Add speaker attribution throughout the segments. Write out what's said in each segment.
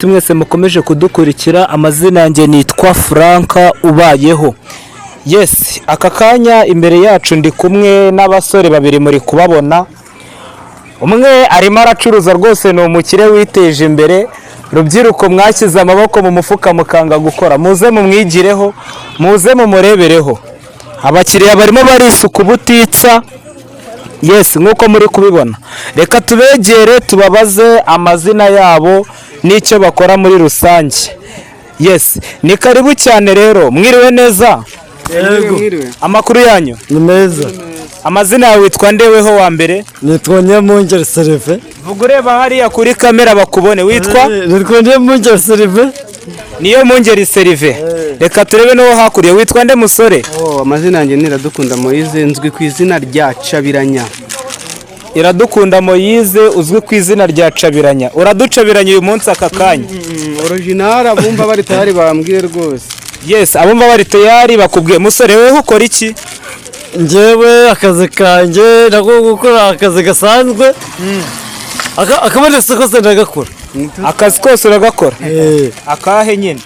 Speaker 1: Mwese mukomeje kudukurikira, amazina yanjye nitwa Franka Ubayeho. Yes, aka kanya imbere yacu ndi kumwe n'abasore babiri muri kubabona. Umwe arimo aracuruza rwose, ni umukire witeje imbere. Rubyiruko mwashyize amaboko mu mufuka mukanga gukora, muze mumwigireho, muze mumurebereho. Abakiriya barimo barisuka ubutitsa. Yes, nkuko muri kubibona. Reka tubegere tubabaze amazina yabo n'icyo bakora muri rusange. Yes, ni karibu cyane rero. Mwiriwe neza?
Speaker 2: Yego.
Speaker 1: Amakuru yanyu?
Speaker 2: Ni meza.
Speaker 1: Amazina yawe witwa ndeweho wa mbere?
Speaker 2: Nitwa Nyamungeri Serive.
Speaker 1: Vuga ureba hariya kuri kamera bakubone. Witwa?
Speaker 2: Nitwa Nyamungeri Serive.
Speaker 1: Niyo Mungeri Serive. Reka turebe no hakuriye. Witwa nde musore?
Speaker 3: Amazina yanjye Iradukunda Moise, nzwi ku izina rya Cabiranya.
Speaker 1: Iradukunda Moise, uzwi ku izina rya Cabiranya. Uraducabiranya uyu munsi aka kanya?
Speaker 3: Original, abumva bari tayari bambwiye rwose.
Speaker 1: Yes, abumva bari tayari bakubwiye. Musore wewe ukora iki?
Speaker 2: Njyewe akazi kanjye nako gukora akazi gasanzwe. Akabonetse kose ndagakora.
Speaker 1: Akazi kose uragakora? Akahe nyine?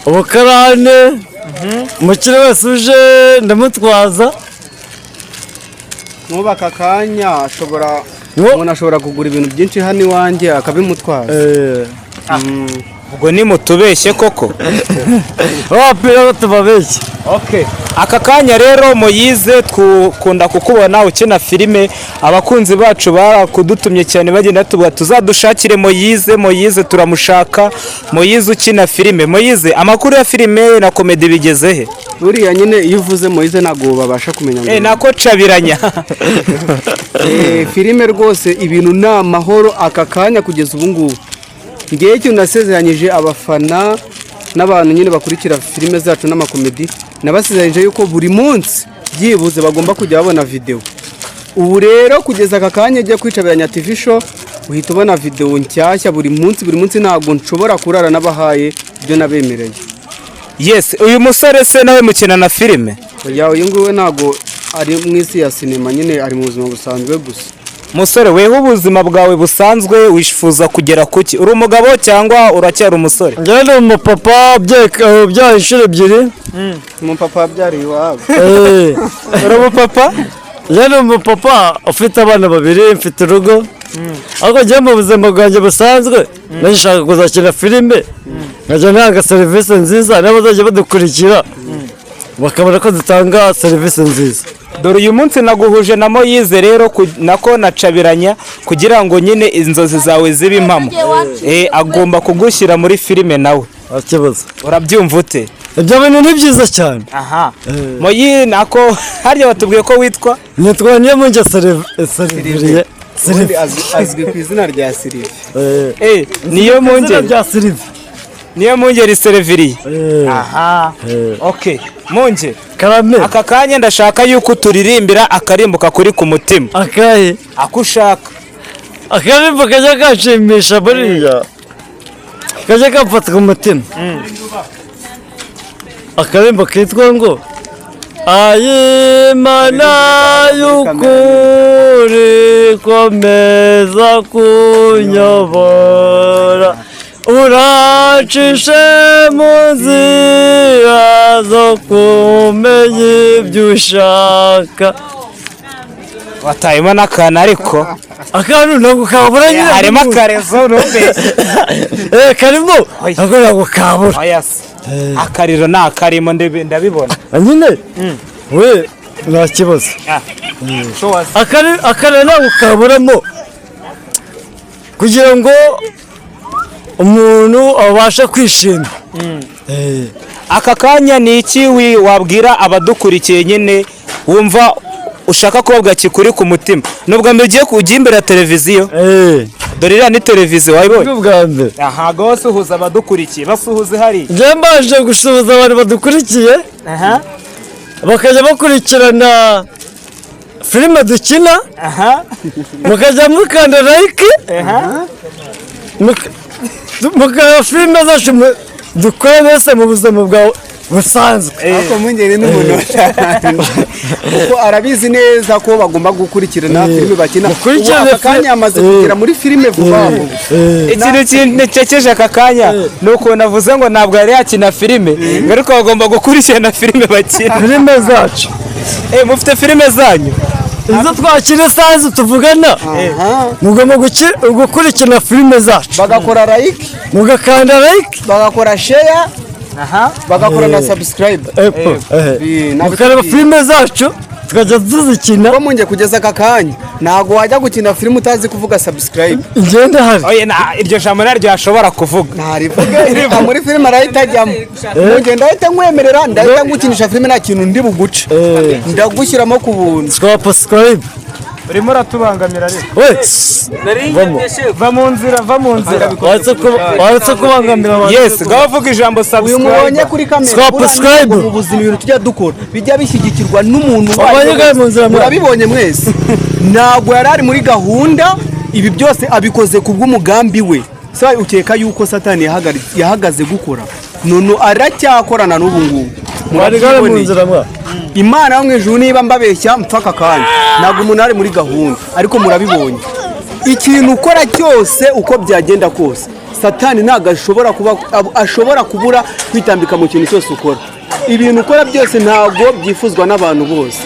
Speaker 2: Ubukarane. Umukire wese uje ndamutwaza.
Speaker 3: Mwubaka akanya umuntu ashobora kugura ibintu byinshi hano iwanjye akabimutwaza.
Speaker 1: Ubwo ni mutubeshye koko?
Speaker 2: Wapira tubabeshye.
Speaker 1: Okay. Aka kanya rero Moise twukunda kukubona ukina filime, abakunzi bacu barakudutumye cyane bagenda tuvuga tuzadushakire Moise turamushaka, Moise ukina filime. Moise, amakuru ya filime na comedy bigeze he?
Speaker 3: Buriya nyine iyo uvuze Moise ntago babasha kumenya.
Speaker 1: Nako Cabiranya.
Speaker 3: Filime rwose ibintu ni amahoro aka kanya kugeza ubu ngubu. Ngiye cyo nasezeranyije abafana n'abantu nyine bakurikira filime zacu n'amakomedi, nabasezeranyije yuko buri munsi byibuze bagomba kujya babona video. Ubu rero kugeza aka kanya ujya kuri Cabiranya TV show uhita ubona video nshyashya buri munsi, ntabwo nshobora kurara nabahaye ibyo nabemereye.
Speaker 1: Yes, uyu musore se nawe mukina na filime?
Speaker 3: Oya, uyu nguwe ntabwo ari mu isi ya sinema, nyine ari mu buzima busanzwe gusa.
Speaker 1: Musore wewe ubuzima bwawe busanzwe wifuza kugera kuki? Uri umugabo cyangwa uracyari umusore?
Speaker 2: Njye ni umupapa bya inshuro ebyiri.
Speaker 3: Umupapa yabyariye iwabo.
Speaker 1: Uri umupapa?
Speaker 2: Njye ni umupapa ufite abana babiri, mfite urugo. Ariko njye mu buzima bwanjye busanzwe nashaka kuzakina filime, nkajya ntanga serivisi nziza n'abazajya badukurikira bakabona ko dutanga serivisi nziza.
Speaker 1: Dore uyu munsi naguhuje na Moise rero nako na Cabiranya kugira ngo nyine inzozi zawe zibe impamo. Agomba kugushyira muri filime nawe.
Speaker 2: Akibazo.
Speaker 1: Urabyumva ute?
Speaker 2: Ibyo bintu ni byiza cyane.
Speaker 1: Aha. Moise nako harya batubwiye ko witwa?
Speaker 2: Nitwa Nyamungeri Serive.
Speaker 3: Azwi ku izina rya Serive.
Speaker 2: Niyo Mungeri rya Serive.
Speaker 1: Niyo Mungeri Serive. Aha. Okay. Mungeri.
Speaker 2: Karame.
Speaker 1: Aka kanya ndashaka yuko turirimbira akarimbuka kuri ku mutima.
Speaker 2: Akahe?
Speaker 1: Akushaka.
Speaker 2: Akarimbuka kajya kashimisha buriya. Kajya kamfata ku mutima. Akarimbuka kitwa ngo Ayimana y'ukuri komeza kunyobora, uracishe mu nzira zo kumenya ibyo ushaka.
Speaker 1: Watayemo n'akantu ariko
Speaker 2: akantu ntabwo kabura nyine.
Speaker 1: Harimo akarezo n'ubeshye.
Speaker 2: Karimo ntabwo kabura.
Speaker 1: Yes. Akariro nta karimo ndabibona.
Speaker 2: Nyine we nta kibazo. Akariro ntabwo kaburamo kugira ngo umuntu abashe kwishima.
Speaker 1: Aka kanya ni iki wabwira abadukurikiye nyine wumva ushaka kubabwa kikuri ku mutima? Nubwo mbigiye kujya imbere ya televiziyo. Dore iriya ni televiziyo wayibonye?
Speaker 2: Ubwa mbere.
Speaker 1: Aha, basuhuza abadukurikiye, basuhuze hari.
Speaker 2: Njye mbaje gusuhuza abantu badukurikiye. Bakajya bakurikirana filime dukina. Mukajya mukanda like. Mukajya filime zacu dukora nese mu buzima busanzwe.
Speaker 3: ariko Mwungeri ni umuntu kuko arabizi neza ko bagomba gukurikirana filime bakina.
Speaker 2: Mukurikirane
Speaker 3: Ubu aka kanya amaze kugera muri filime vuba vuba.
Speaker 1: ikintu kincekeje aka kanya ni ukuntu avuze ngo ntabwo yari yakina filime ngo ariko bagomba gukurikirana filime bakina.
Speaker 2: Filime zacu
Speaker 1: Mufite filime zanyu
Speaker 2: izo twakina sazi tuvugana, mugomba gukurikirana filime zacu,
Speaker 3: Bagakora like,
Speaker 2: mugakanda like,
Speaker 3: bagakora share, bagakora na subscribe.
Speaker 2: mukareba filime zacu tukajya tuzikina.
Speaker 3: Ko munge kugeza aka kanya ntago wajya gukina filime utazi kuvuga subscribe.
Speaker 2: Ingenda hari
Speaker 1: iryo jambo naryo yashobora kuvuga
Speaker 3: ntarivuge muri filime arahita ajyamo. Munge ndahita nkwemerera, ndahita ngukinisha filime nta kintu ndi buguce, ndagushyiramo ku buntu.
Speaker 2: subscribe.
Speaker 1: urimo uratubangamira rero.
Speaker 2: Va mu nzira. Waretse kubangamira abantu.
Speaker 1: Yes, ngaho vuga ijambo
Speaker 3: Uyu
Speaker 1: subscribe.
Speaker 3: mubonye kuri kamera
Speaker 2: Subscribe.
Speaker 3: mu buzima ibintu tujya dukora bijya bishyigikirwa n'umuntu
Speaker 2: Abanyagaye mu nzira mwe.
Speaker 3: murabibonye mwese. Ntabwo yari ari muri gahunda, ibi byose abikoze ku bw'umugambi we. Sa ukeka yuko Satani yahagaze gukora, none aracyakorana n'ubu ngubu.
Speaker 2: Abanyagaye mu nzira mwe.
Speaker 3: Imana yo mu ijuru niba mbabeshya mpfaka kandi ntabwo umuntu ari muri gahunda, ariko murabibonye ikintu ukora cyose uko byagenda kose Satani ntabwo ashobora kubura kwitambika mu kintu cyose ukora. Ibintu ukora byose ntabwo byifuzwa n'abantu bose,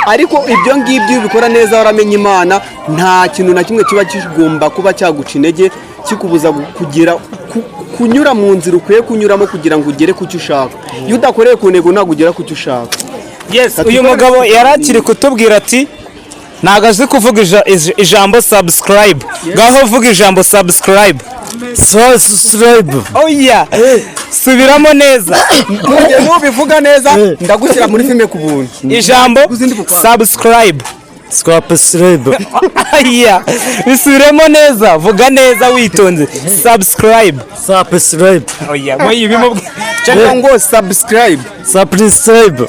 Speaker 3: ariko ibyo ngibyo iyo ubikora neza waramenye Imana, nta kintu na kimwe kiba kigomba kuba cyaguca intege kikubuza kunyura mu nzira ukwiye kunyuramo kugira ngo ugere ku cyo ushaka. Iyo udakoreye ku ntego ntabwo ugera ku cyo ushaka.
Speaker 1: Yes, uyu mugabo yari akiri kutubwira ati ntabwo azi kuvuga ijambo subscribe. Ngaho vuga ijambo subscribe.
Speaker 2: Subscribe.
Speaker 1: Oya, subiramo neza.
Speaker 3: Nubivuga neza ndagushyira muri filime ku buntu.
Speaker 1: Ijambo subscribe.
Speaker 2: Subscribe.
Speaker 1: Aya, bisubiremo neza, vuga neza witonze. Subscribe.
Speaker 2: Subscribe.
Speaker 1: Oya, moyi bimubwe.
Speaker 3: Cyangwa ngo subscribe.
Speaker 2: Subscribe.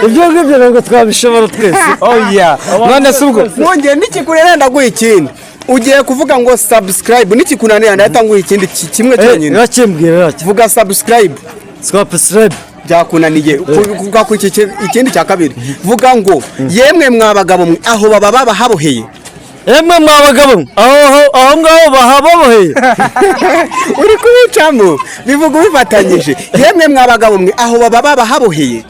Speaker 2: Ibyo ngibyo ntabwo twabishobora twese.
Speaker 1: Oya, none se ubwo
Speaker 3: Mwongeye n'ikikurera ndaguha ikindi. Ugiye kuvuga ngo subscribe n'ikikunanira ndahita nguha ikindi kimwe cyonyine.
Speaker 2: Yakimbwira
Speaker 3: Vuga subscribe.
Speaker 2: Subscribe.
Speaker 3: Byakunaniye kuvuga ku ikindi cya kabiri. Vuga ngo yemwe mwabagabo mwe aho baba bahaboheye.
Speaker 2: Emwe mwabagabo aho ngaho bahaboheye.
Speaker 3: Uri kubicamo bivuga ubifatanyije. Yemwe mwabagabo mwe aho baba bahaboheye.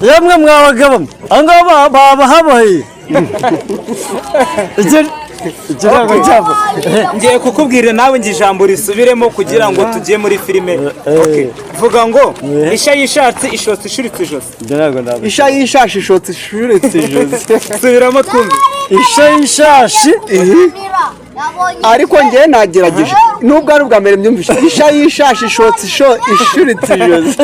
Speaker 2: Yemwe mwabagabo aho ngaho bahaboheye.
Speaker 1: ngiye kukubwira nawe ngi ijambo risubiremo kugira ngo tujye muri filime. Okay. Vuga ngo isha yishatse ishotse ishuritse ijosi.
Speaker 3: Isha yishashi ishotse ishuritse ijosi.
Speaker 1: Subiramo twumve.
Speaker 2: Isha yishashi
Speaker 3: ariko njye nagerageje nubwo ari ubwa mbere mbyumvisha. Isha yishashi ishotse ishuritse ijosi.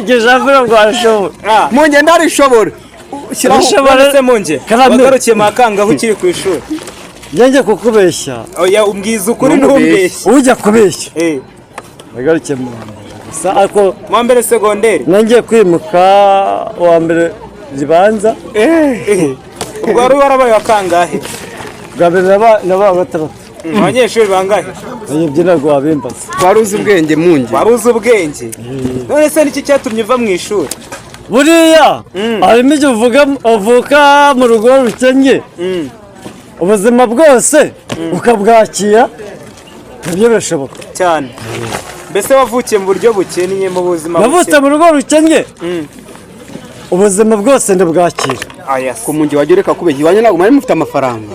Speaker 2: Ijambo ngo arashobora.
Speaker 3: Munge ndarishobora.
Speaker 1: Shobora se munge. Wagarukiye makanga ukiri ku ishuri.
Speaker 2: Njye kukubeshya.
Speaker 1: Oya umbwiza ukuri ntumbeshye.
Speaker 2: Ujya kubeshya. Wagarukiye mu gusa ariko
Speaker 1: mu mbere segonderi.
Speaker 2: Nangiye kwimuka wa mbere zibanza.
Speaker 1: Ubwo wari warabaye wakangahe?
Speaker 2: Bwa mbere naba gatatu.
Speaker 1: Abanyeshuri bangahe?
Speaker 2: Ibyo ntabwo wabimbaza.
Speaker 3: Wari uzi ubwenge munge.
Speaker 1: Wari uzi ubwenge. None se niki cyatumye uva mu ishuri?
Speaker 2: Buriya harimo igihe uvuka mu rugo rukennye, ubuzima bwose ukabwakira, nabyo birashoboka
Speaker 1: cyane. Mbese wavukiye mu buryo bukennye mu buzima
Speaker 2: buke? Navutse mu rugo rukennye, ubuzima bwose ndabwakira.
Speaker 3: Ku munge wajya ureka kubeshya, iwanyu ntabwo mwari mufite amafaranga.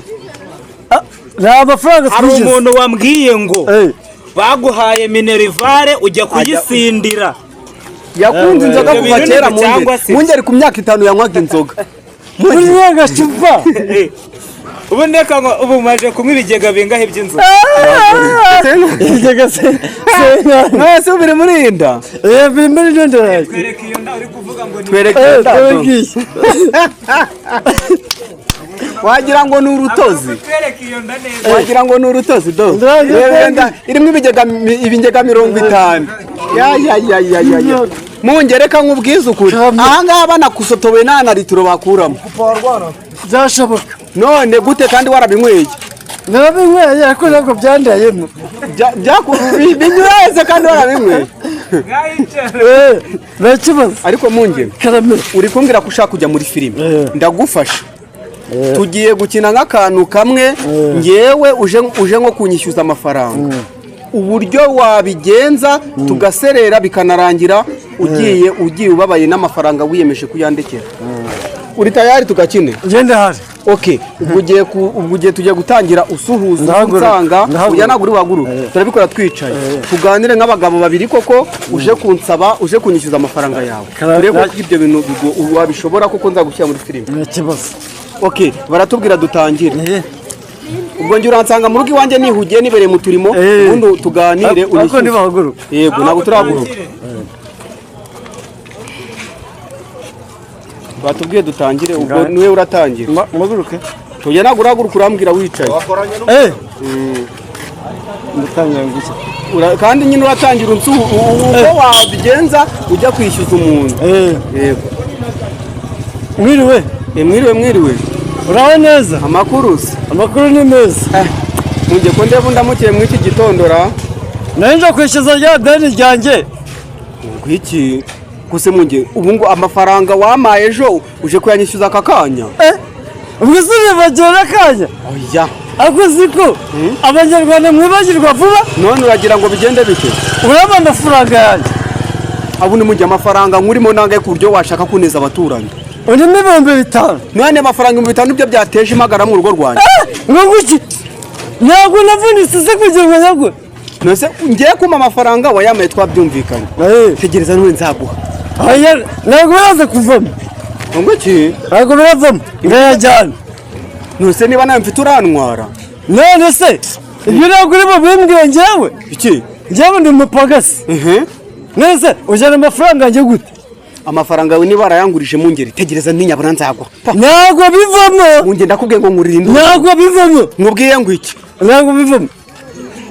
Speaker 2: Nta mafaranga
Speaker 1: twigeze. Hari umuntu wambwiye ngo baguhaye minerivare ujya kuyisindira.
Speaker 3: Yakunze inzoga kuva kera munge ari ku myaka 5 yanywaga inzoga.
Speaker 2: Muri agacupa.
Speaker 1: Ubu ndeka ngo ubu maje kunywa ibigega bingahe by'inzoga.
Speaker 2: Ibigega se.
Speaker 3: Nase ubire muri inda.
Speaker 2: Biri muri inda.
Speaker 1: Twereke iyo nda uri kuvuga ngo ni.
Speaker 3: Twereke inda. Wagira ngo ni urutozi. Wagira ngo ni urutozi do. Irimo ibigega 50. Ya. Mungereka nk'ubwiza ukuri. Aha ngaha banakusotowe nta litiro bakuramo.
Speaker 2: Byashoboka.
Speaker 3: None gute kandi warabinyweye?
Speaker 2: Narabinyweye ariko ntabwo byandayemo.
Speaker 3: Binyureze kandi warabinyweye.
Speaker 2: nta kibazo
Speaker 3: ariko munge
Speaker 2: karame
Speaker 3: uri kumbwira ko ushaka kujya muri filime ndagufasha tugiye gukina nk'akantu kamwe ngewe uje nko kunyishyuza amafaranga uburyo wabigenza tugaserera bikanarangira ugiye ubabaye n'amafaranga wiyemeje kuyandekera uri tayari tugakine
Speaker 2: ngende hari
Speaker 3: okay ubwo ugiye tujya gutangira usuhuza unsanga uyanagura waguru turabikora twicaye tuganire nk'abagabo babiri koko uje kunsaba uje kunyishyuza amafaranga yawe urebe ko ibyo bintu wabishobora koko nzagushyira muri filime
Speaker 2: nta kibazo
Speaker 3: okay baratubwira dutangire ubwo njye uransanga mu rugo iwanjye nihugiye nibereye mu turimo ubundi tuganire
Speaker 2: ariko ntibahaguruka
Speaker 3: yego ntabwo turahaguruka batubwiye dutangire ubwo niwe uratangira
Speaker 2: mpaguruke
Speaker 3: tujya ntabwo urahaguruka urambwira wicaye
Speaker 2: ndatangira nguki
Speaker 3: kandi nyine uratangira uko wabigenza ujya kwishyuza umuntu yego
Speaker 2: mwiriwe
Speaker 3: mwiriwe
Speaker 2: uraho neza amakuru ni meza
Speaker 3: munge ko ndeba undamukiye muri iki gitondo ra
Speaker 2: nari nje kwishyuza rya deni ryanjye
Speaker 3: ngwiki kuse munge ubu ngo amafaranga wamaye ejo uje kuyanyishyuza aka kanya
Speaker 2: ubwo se nibagera akanya
Speaker 3: oya
Speaker 2: ariko siko abanyarwanda mwibagirwa vuba
Speaker 3: none uragira ngo bigende bite
Speaker 2: uraba amafaranga yanjye
Speaker 3: abo ni munge amafaranga nkurimo nangaye ku buryo washaka kuneza abaturanyi
Speaker 2: urimo 5,000
Speaker 3: none amafaranga 5,000 byo byateje imagara mu rugo rwanjye
Speaker 2: ngo nguki ntabwo navunitse se kugira ngo nyagwe
Speaker 3: nose ngiye kuma amafaranga wayamaye twabyumvikanye tegereza none nzaguha
Speaker 2: aya ntabwo biraza kuvamo
Speaker 3: ngo iki
Speaker 2: ntabwo biravamo ngayajyana
Speaker 3: nose niba nawe mfite urantwara
Speaker 2: none se ibyo ntabwo urimo bimbwiye njyewe
Speaker 3: iki
Speaker 2: njyewe ndi umupagasi nese ujyana amafaranga yanjye gute
Speaker 3: amafaranga yawe niba barayangurije mu ngeri tegereza ntinyabona nzagwa
Speaker 2: ntabwo bivamo
Speaker 3: munge ndakubwiye ngo nkurinde
Speaker 2: ntabwo bivamo
Speaker 3: nkubwiye ngo iki
Speaker 2: ntabwo bivamo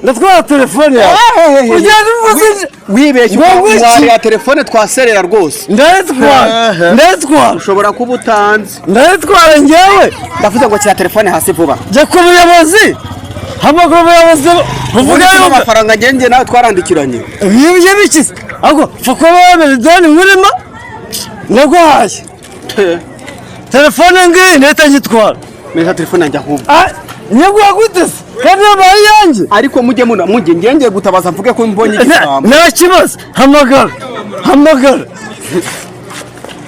Speaker 2: ndatwara telefone yawe ugenda uvuze
Speaker 3: wibeshye ya telefone twaserera rwose
Speaker 2: ndayitwara
Speaker 3: ushobora kuba utanze
Speaker 2: ndayitwara njyewe
Speaker 3: ndavuze ngo kira telefone hasi vuba
Speaker 2: jya ku buyobozi hamagara ubuyobozi buvuga
Speaker 3: yuko amafaranga ngenge nawe twarandikiranye
Speaker 2: ibyo bikize ahubwo pfa kuba wemera ideni nkurimo naguhaye telefone ngiyi ndahita nyitwara
Speaker 3: neza telefone yanjye ahubwo
Speaker 2: nyaguha gute se kandi yabaye iyanjye
Speaker 3: ariko mujye ngenge gutabaza mvuge ko mbonye igisambo
Speaker 2: nta kibazo hamagara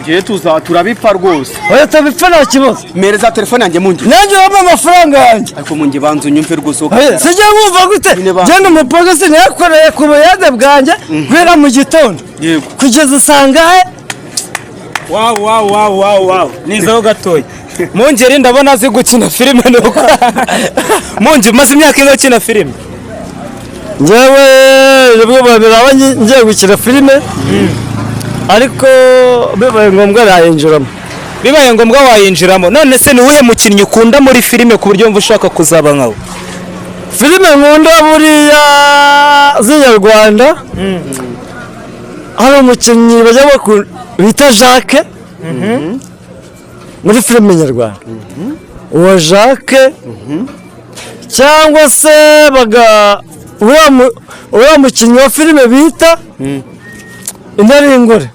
Speaker 3: ngiye turabipfa rwose
Speaker 2: oya tabipfa nta kibazo
Speaker 3: mereza telefone yanjye munge
Speaker 2: nanjye wampa amafaranga yanjye
Speaker 3: ariko munge banza unyumve rwose
Speaker 2: sijya wumva gute genda umupagasi ntiyakoreye ku buyede bwanjye guhera mu gitondo kugeza usangahe
Speaker 1: wawu nizaho gatoya mungeri ndabona azi gukina filime nuko mungi maze imyaka ingahe ukina filime
Speaker 2: njyewe nibwo babiraba ngiye gukina filime ariko bibaye ngombwa
Speaker 1: wayinjiramo none se ni uwuhe mukinnyi ukunda muri filime ku buryo wumva ushaka kuzaba nkawe
Speaker 2: filime nkunda buriya z'inyarwanda hari umukinnyi bajya bita Jacques muri filime nyarwanda uwo Jacques cyangwa se uriya mukinnyi wa filime bita Intare y'Ingore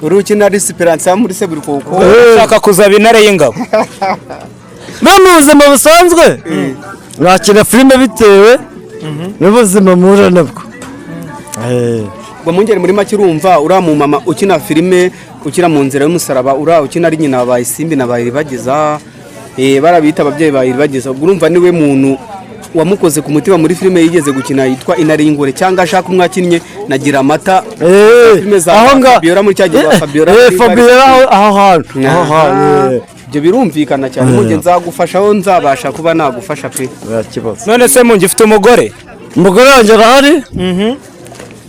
Speaker 3: uri ukina Esperance muri Seburikoko
Speaker 1: ushaka kuzaba intare y'ingabo
Speaker 2: no mu buzima busanzwe nakina filime bitewe n'ubuzima muhura nabwo
Speaker 3: ngo mungere muri make urumva uriya mu mama ukina filime ukina mu nzira y'umusaraba uriya ukina ari nyina babaye Isimbi na Bayiribageza barabita ababyeyi Bayiribageza ubwo urumva niwe muntu wamukoze ku mutima muri filime yigeze gukina yitwa Intare y'Ingore cyangwa ashaka umwakinnye nagira amata filime za Fabiola muri cyagiye
Speaker 2: Fabiola aho hantu
Speaker 3: ibyo birumvikana cyane munge nzagufasha aho nzabasha kuba nagufasha pe
Speaker 1: none se munge ufite umugore
Speaker 2: wanjye arahari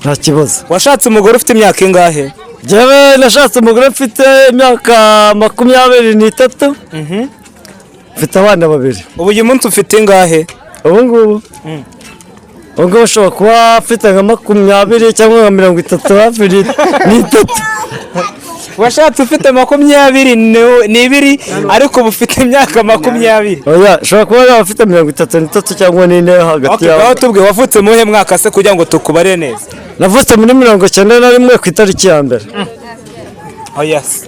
Speaker 2: nta kibazo
Speaker 1: washatse umugore ufite imyaka ingahe
Speaker 2: njyewe nashatse umugore mfite imyaka 23 mfite abana 2
Speaker 1: ubu uyu munsi ufite ingahe
Speaker 2: ubu ngubu ushobora kuba afite nka 20 cyangwa nka 30 hafi n'itatu
Speaker 1: washatse ufite 22 ariko ubu ufite imyaka 20
Speaker 2: oya ushobora kuba yaba afite 33 cyangwa 4 hagati
Speaker 1: yawe tubwe wavutse muhe mwaka se kugira ngo tukubare neza
Speaker 2: navutse muri 91 ku itariki ya mbere.
Speaker 1: Oh yes.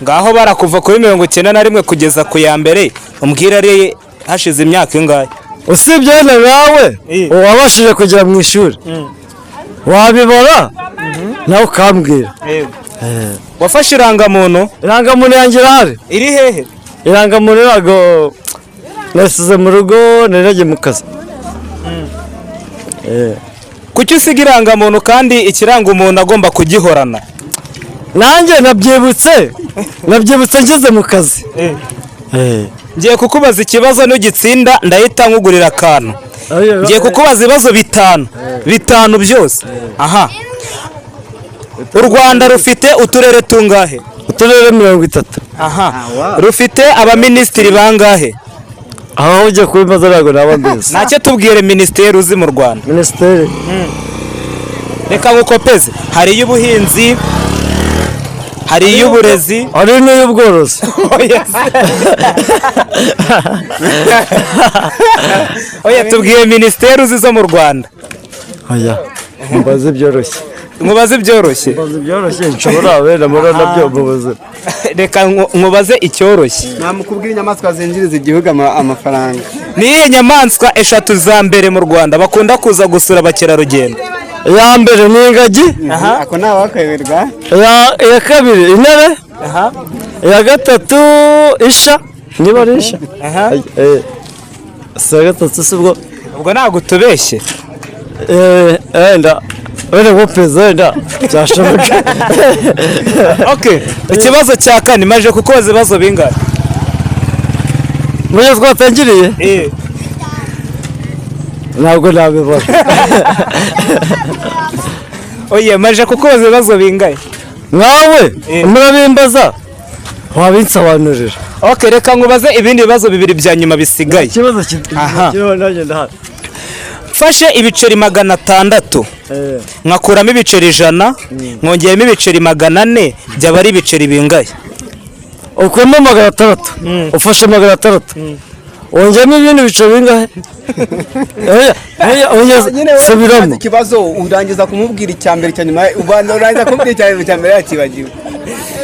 Speaker 1: Ngaho barakuva kuri 91 kugeza ku ya mbere umbwira ari hashize imyaka ingahe?
Speaker 2: Usibye nawe wabashije kugera mu ishuri wabibora nawe ukambwira.
Speaker 1: Wafashe irangamuntu?
Speaker 2: Irangamuntu yanjye irahari.
Speaker 1: Iri hehe?
Speaker 2: Irangamuntu irago nasize mu rugo naragiye mu kazi.
Speaker 1: Kuki usiga irangamuntu kandi ikiranga umuntu agomba kugihorana?
Speaker 2: Nanjye nabyibutse ngeze mu kazi.
Speaker 1: Ngiye kukubaza ikibazo n'ugitsinda ndahita nkugurira akantu. Ngiye kukubaza ibibazo bitanu byose. Aha. U Rwanda rufite uturere tungahe?
Speaker 2: Uturere 30.
Speaker 1: Aha. Rufite abaminisitiri bangahe?
Speaker 2: Aho ujye kubibaza ntabwo naba mbizi.
Speaker 1: Nacyo tubwire minisiteri uzi mu Rwanda.
Speaker 2: Minisiteri.
Speaker 1: Reka ngukopeze. Hari iy'ubuhinzi, hari iy'uburezi,
Speaker 2: hari n'iy'ubworozi.
Speaker 1: Oya tubwiye minisiteri uzi zo mu Rwanda.
Speaker 2: Oya. Mbaze byoroshye.
Speaker 1: Nkubaze byoroshye.
Speaker 2: Mbaze byoroshye nshobora wenda muri nabyo mubaze.
Speaker 1: Reka nkubaze icyoroshye.
Speaker 3: Namukubwira inyamaswa zinjiriza igihugu amafaranga.
Speaker 1: Niye nyamaswa eshatu za mbere mu Rwanda bakunda kuza gusura abakerarugendo?
Speaker 2: Ya mbere ni ingagi.
Speaker 3: Ako nawe wakweberwa.
Speaker 2: Ya kabiri intebe. Ya gatatu isha. Niba ari isha. Sa gatatu sibwo.
Speaker 1: Ubwo ntabwo tubeshye.
Speaker 2: Enda wenda gupeza wenda cyashoboka.
Speaker 1: Okay, ikibazo cya kane maje kukoza ibibazo bingahe?
Speaker 2: Muje twatangiriye? Ntabwo nabibona.
Speaker 1: Oye maje kukoza ibibazo bingahe?
Speaker 2: Mwawe murabimbaza wabinsobanurira.
Speaker 1: Okay, reka nkubaze ibindi bibazo bibiri bya nyuma bisigaye.
Speaker 2: Ikibazo kiriho nanjye ndahari.
Speaker 1: Mfashe ibiceri 600 nkakuramo ibiceri 100 nkongeyemo ibiceri 400 byaba ari ibiceri bingahe?
Speaker 2: Ukuyemo 600 ufashe 600 wongeyemo ibindi biceri bingahe? Subiramo
Speaker 3: ikibazo urangiza kumubwira icyambere cyanyuma urangiza kumubwira icyambere yakibagiwe.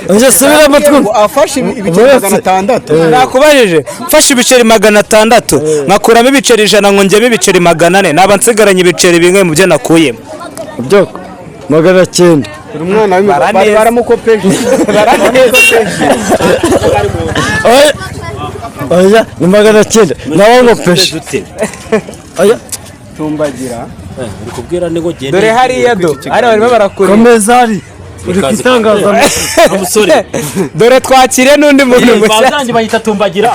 Speaker 2: Nje subiramo twumva
Speaker 3: afashe ibiceri 600.
Speaker 1: Nakubajije mfashe ibiceri 600 nkakuramo ibiceri 100 nkongeyemo ibiceri 400 naba nsigaranye ibiceri bingahe mu byo nakuyemo?
Speaker 2: Byoko 900.
Speaker 3: Umwana baramukopeje.
Speaker 2: Oya ni 900 nawe ngopeshe. Oya
Speaker 3: tumbagira
Speaker 4: uri kubwira ngo gende
Speaker 1: dore hariya do ari barimo barakura
Speaker 2: komezari uri kitangaza
Speaker 4: umusore
Speaker 1: dore twakire n'undi muntu mushya
Speaker 4: bazange bahita tumbagira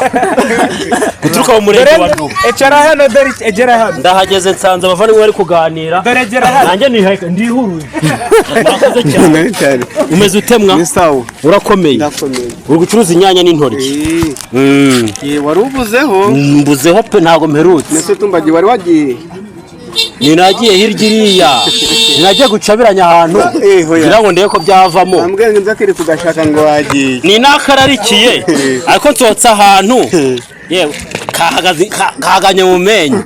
Speaker 4: guturuka mu murenge wa Nduba.
Speaker 1: Ecara hano dore egera hano
Speaker 4: Ndahageze nsanze abavandimwe bari kuganira.
Speaker 1: Dore egera hano
Speaker 4: Nanjye ndihuruye. Murakoze cyane. Umeze utemwa?
Speaker 3: Ni sawa.
Speaker 4: Urakomeye.
Speaker 3: Ndakomeye.
Speaker 4: Uri gucuruza inyanya n'intoryi.
Speaker 3: Wari ubuzeho?
Speaker 4: Mbuzeho pe ntago mperutse.
Speaker 3: Nese tumbagiye wari wagiye?
Speaker 4: Ninagiye hirya iriya. Ninagiye gucabiranya ahantu. Ngira ngo ndeye ko byavamo.
Speaker 3: Ambwira ngo nzakiri kugashaka ngo wagiye.
Speaker 4: Ni nakararikiye. Ariko nsotsa ahantu. Yewe kahaganye mu menyo.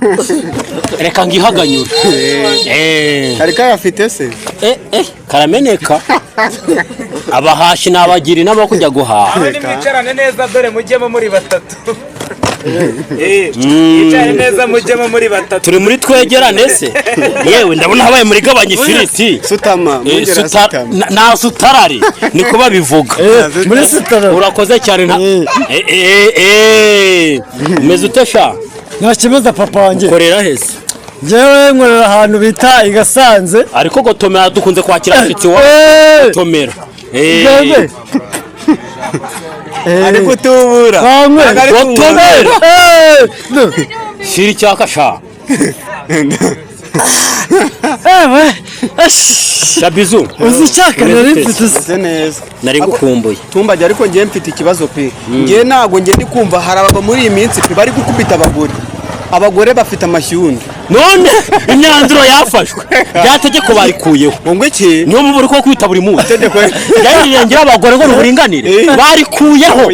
Speaker 4: Reka ngihaganyura.
Speaker 3: Ariko yafite se?
Speaker 4: Karameneka. Abahashi nabagira inama yo kujya guhaha.
Speaker 1: mwicarane neza dore mujyemo muri batatu. Yicaye neza mujyemo muri batatu.
Speaker 4: Turi muri twegerane se. Yewe ndabona habaye muri gabanya ifiriti.
Speaker 3: Sutama.
Speaker 4: Na sutarari niko babivuga.
Speaker 2: muri sitara
Speaker 4: Urakoze cyane nta Meze utesha.
Speaker 2: nta kibazo papa wanjye
Speaker 4: Korera hese.
Speaker 2: jewe nkorera ahantu bita Igasanze
Speaker 4: Ariko gotomera dukunze kwakira afitsi wa gotomera.
Speaker 2: Gebe
Speaker 3: Ari kutubura.
Speaker 2: Kamwe
Speaker 4: Gotomera. Shiri cyakasha. Shabizu.
Speaker 2: uzi cyaka nari mfite
Speaker 3: Neza.
Speaker 4: Nari gukumbuye.
Speaker 3: Tumbajya ariko ngiye mfite ikibazo pe. Ngiye nago ngiye ndikumva harababa muri iyi minsi pe bari gukubita abagore. Abagore bafite amashyundi.
Speaker 4: None imyanzuro yafashwe. Byategeko barikuyeho.
Speaker 3: Ngo iki?
Speaker 4: Niyo mu buri ko kwita buri munsi.
Speaker 3: Tegeko.
Speaker 4: Yariyengera abagore ngo uburinganire. Barikuyeho.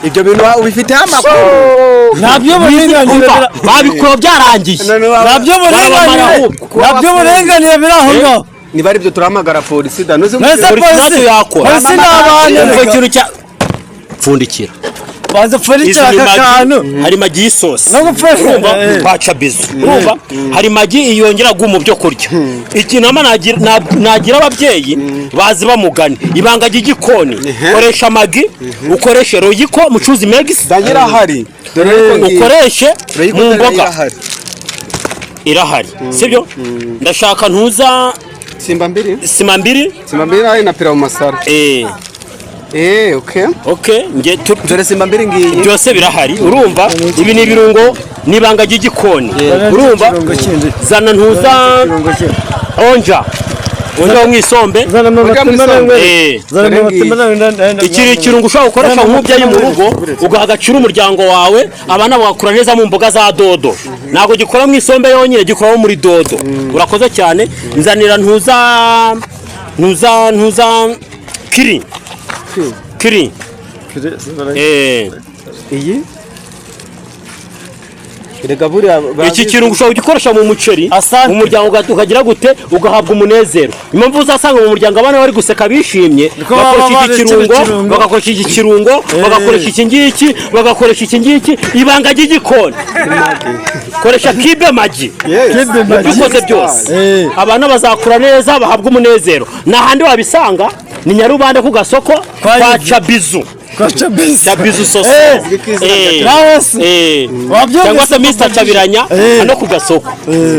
Speaker 3: ibyo bintu ubifiteho amakuru
Speaker 2: ntabyo burenganire
Speaker 4: babikora byarangiye
Speaker 2: nabyo burenganire biri aho ngaho
Speaker 3: niba ari byo turahamagara polisi danoze
Speaker 2: polisi
Speaker 4: yakora
Speaker 2: polisi ni abantu
Speaker 4: ikintu cya pfundikira
Speaker 2: baza pfundikira aka kantu
Speaker 4: hari magi y'isosi
Speaker 2: no gupfesha
Speaker 4: urumva baca bizu urumva hari magi yongera mu byo kurya ikintu nagira ababyeyi bazi bamugani ibanga ry'igikoni ukoresha magi ukoreshe royiko mucuzi megisi
Speaker 3: dagira hari
Speaker 4: ukoreshe mu mboga irahari sibyo ndashaka ntuza sima mbiri
Speaker 3: ari na pira mu masara
Speaker 4: okay nge
Speaker 3: dore simba mbiri ngiyi
Speaker 4: byose birahari urumva ibi ni ibirungo nibanga ry'igikoni urumva zana ntuza onja wo mwisombe ikiri ikirungo ushobora gukoresha nk'umubyeyi mu rugo ugaha agaciro umuryango wawe abana bagakura neza mu mboga za dodo ntabwo gikora mu isombe yonyine gikora muri dodo urakoze cyane nzanira ntuza kiri
Speaker 3: iyi
Speaker 4: iki kirungo ushobora kugikoresha mu muceri mu muryango ukagira gute ugahabwa umunezero impamvu uzasanga mu muryango abana bari guseka bishimye bakoresha iki kirungo bagakoresha iki kirungo bagakoresha iki ngiki bagakoresha iki ngiki ibanga ry'igikoni koresha kibe magi bikoze byose abana bazakura neza bahabwa umunezero n'ahandi wabisanga ni Nyarubande ku gasoko kwa Chabizu Chabizu sose cyangwa se Mr Chabiranya hano ku gasoko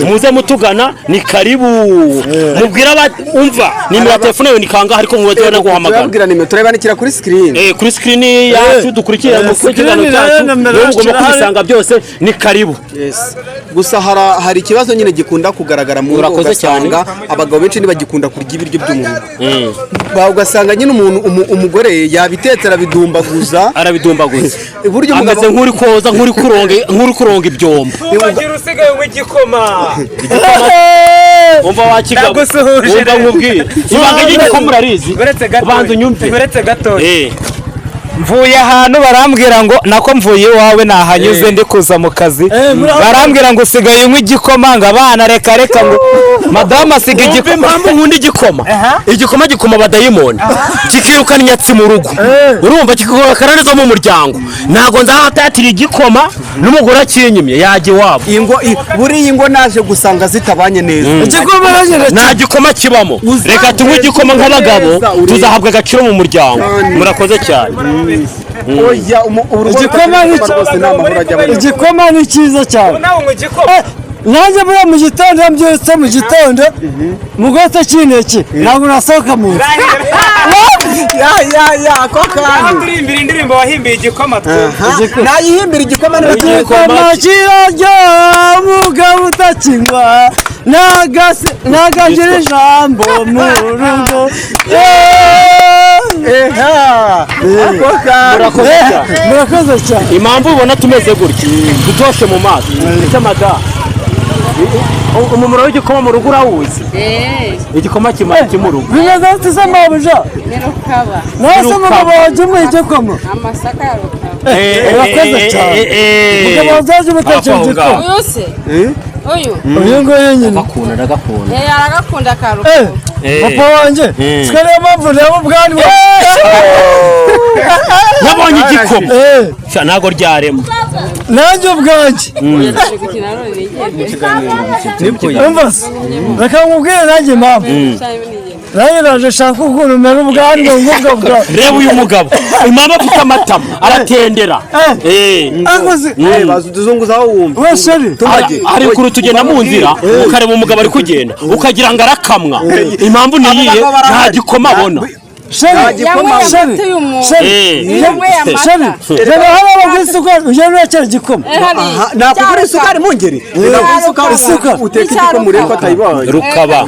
Speaker 4: muze mutugana ni karibu mubwira umva nimero ya telefone yo nikanga ariko mubaze na guhamagara
Speaker 3: turabwira nimero turabanikira kuri screen
Speaker 4: kuri screen yacu dukurikira mu kiganiro cyacu ugomba kubisanga byose ni karibu
Speaker 3: gusa hari ikibazo nyine gikunda kugaragara mu rugo ugasanga abagabo benshi ntibagikunda kurya ibiryo by'umuntu ugasanga nyine umuntu umugore yabitetse arabidumbaguza
Speaker 4: buryo ameze nk'uri koza nk'uri kuronga ibyombo
Speaker 1: wagira usigaye nk'igikoma
Speaker 4: umva wakigabo umva nkubwire ibanga ry'igikoma urarizi ubanza unyumve
Speaker 1: uretse gato mvuye ahantu barambwira ngo nako mvuye iwawe nahanyuze ndi kuza mu kazi barambwira ngo usigaye unywa igikoma ngo abana reka ngo madamu asiga igikoma
Speaker 4: impamvu nkunda igikoma gikoma abadayimoni kikirukana inyatsi mu rugo urumva kikakora neza mu muryango ntabwo nzahatatira igikoma n'umugore akinyimye yajya iwabo
Speaker 3: buriya ingo naje gusanga zitabanye neza
Speaker 4: nta gikoma kibamo reka tunywe igikoma nk'abagabo tuzahabwa agaciro mu muryango murakoze cyane
Speaker 2: igikoma ni cyiza cyane nanjye buriya mu gitondo mbyutse mu gitondo mugose kineke ntabwo nasohoka mu nzu
Speaker 3: ako kandi
Speaker 1: turimbira indirimbo wahimbiye igikoma
Speaker 3: nayihimbira igikoma
Speaker 2: igikoma kiraryoha umugabo utakinywa nagagira ijambo mu rugo murakoze cyane
Speaker 4: impamvu ubona tumeze gutya dutoshe mu maso icy'amada umumaro w'igikoma mu rugo urawuzi igikoma kimara kimurugo
Speaker 2: bimeze bite se mabuja
Speaker 5: Nerukaba
Speaker 2: nase umugabo waje mu igikoma
Speaker 5: amasaka ya rukaba
Speaker 2: urakoze cyane umugabo waje umutekera igikoma
Speaker 5: uyu se uyu
Speaker 2: nguyu nyine
Speaker 4: aragakunda
Speaker 5: aragakunda karukaba
Speaker 2: papa wanjye sikari mpamvu reba ubwani
Speaker 4: yabonye igikoma ntabwo ryarema
Speaker 2: nanjye ubwanjye umva se reka nkubwire nanjye mpamvu nanjye naje shaka ukuntu umera ubwanwa nk'ubwo bwawe
Speaker 4: reba uyu mugabo impamvu afite amatama aratendera
Speaker 3: bazuduzunguzaho wumva
Speaker 2: wesheri
Speaker 4: hari kure tugenda mu nzira ukareba umugabo ari kugenda ukagira ngo arakamwa impamvu niyihe nta gikoma abona
Speaker 2: reba hano bagura isukari ugenda urekera igikoma
Speaker 3: nakugura isukari mu ngeri isukari uteka igikoma urebe ko atayibonye
Speaker 4: rukaba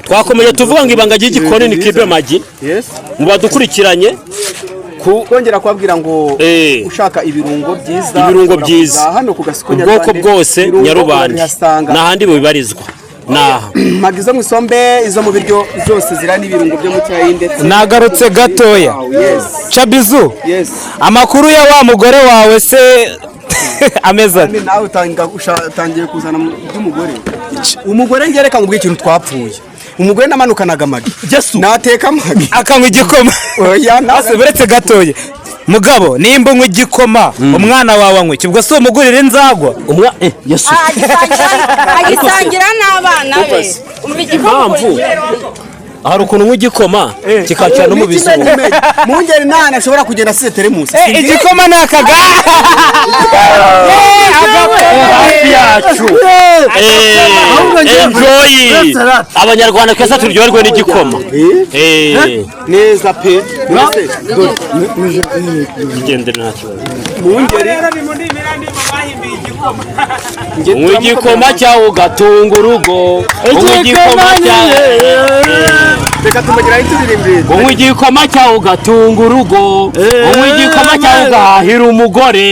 Speaker 4: twakomeje tuvuga ngo ibanga ry'igikoni ni kibe magi mu badukurikiranye
Speaker 3: kongera kubabwira ngo ushaka ibirungo byiza
Speaker 4: hano ku gasiko
Speaker 3: ubwoko
Speaker 4: bwose Nyarubande n'ahandi bibarizwa
Speaker 3: mpaga izo mu isombe izo mu biryo zose ziriya n'ibirungo byo mu cyayi ndetse
Speaker 1: nagarutse gatoya Chabizu amakuru ya wa mugore wawe se ameze ati
Speaker 3: nawe utangiye kuzana by'umugore umugore ngereka ngo ikintu twapfuye umugore namanukanaga amagi nateka amagi
Speaker 1: akanywa igikoma ase buretse gatoya mugabo nimba unywa igikoma umwana wawe anywa ubwo si umugurira inzagwa
Speaker 5: agisangira n'abana be umva igikoma
Speaker 4: hari ukuntu nk'igikoma kikacana no mu bizuru
Speaker 3: mu ngeri nta ashobora kugenda asize teremusi
Speaker 1: igikoma ni akaga
Speaker 4: yacu enjoy abanyarwanda twese turyoherwe n'igikoma
Speaker 3: neza pe
Speaker 4: bigendere nta kibazo
Speaker 3: mu ngeri
Speaker 4: igikoma cyawe ugatunga urugo igikoma cyawe
Speaker 3: reka tumugira ituririmbe
Speaker 4: unywa igikoma cyawe ugatunga urugo unywa igikoma cyawe ugahahira umugore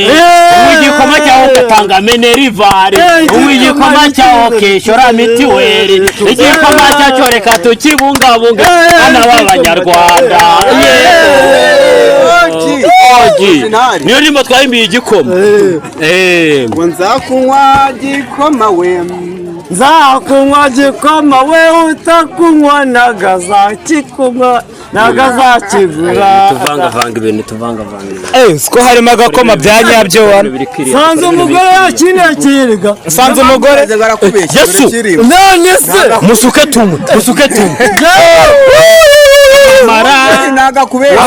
Speaker 4: unywa igikoma cyawe ugatanga menerivari unywa igikoma cyawe ukishyura mitiweli igikoma cyacu reka tukibungabunga hano b'abanyarwanda niyo ndimo twahimbiye igikoma
Speaker 3: ngo nzakunywa gikoma we
Speaker 2: nzakunywa gikoma we utakunywa nagazakikunywa nagazakigura
Speaker 4: tuvangavanga ibintu tuvangavanga
Speaker 1: siko harimo agakoma bya nyabyo wana
Speaker 2: sanze umugore yakinekirga
Speaker 1: sanze umugore
Speaker 4: yesu
Speaker 2: none se
Speaker 4: musuke tumwe
Speaker 1: musuke tumwe
Speaker 3: mara nagakubera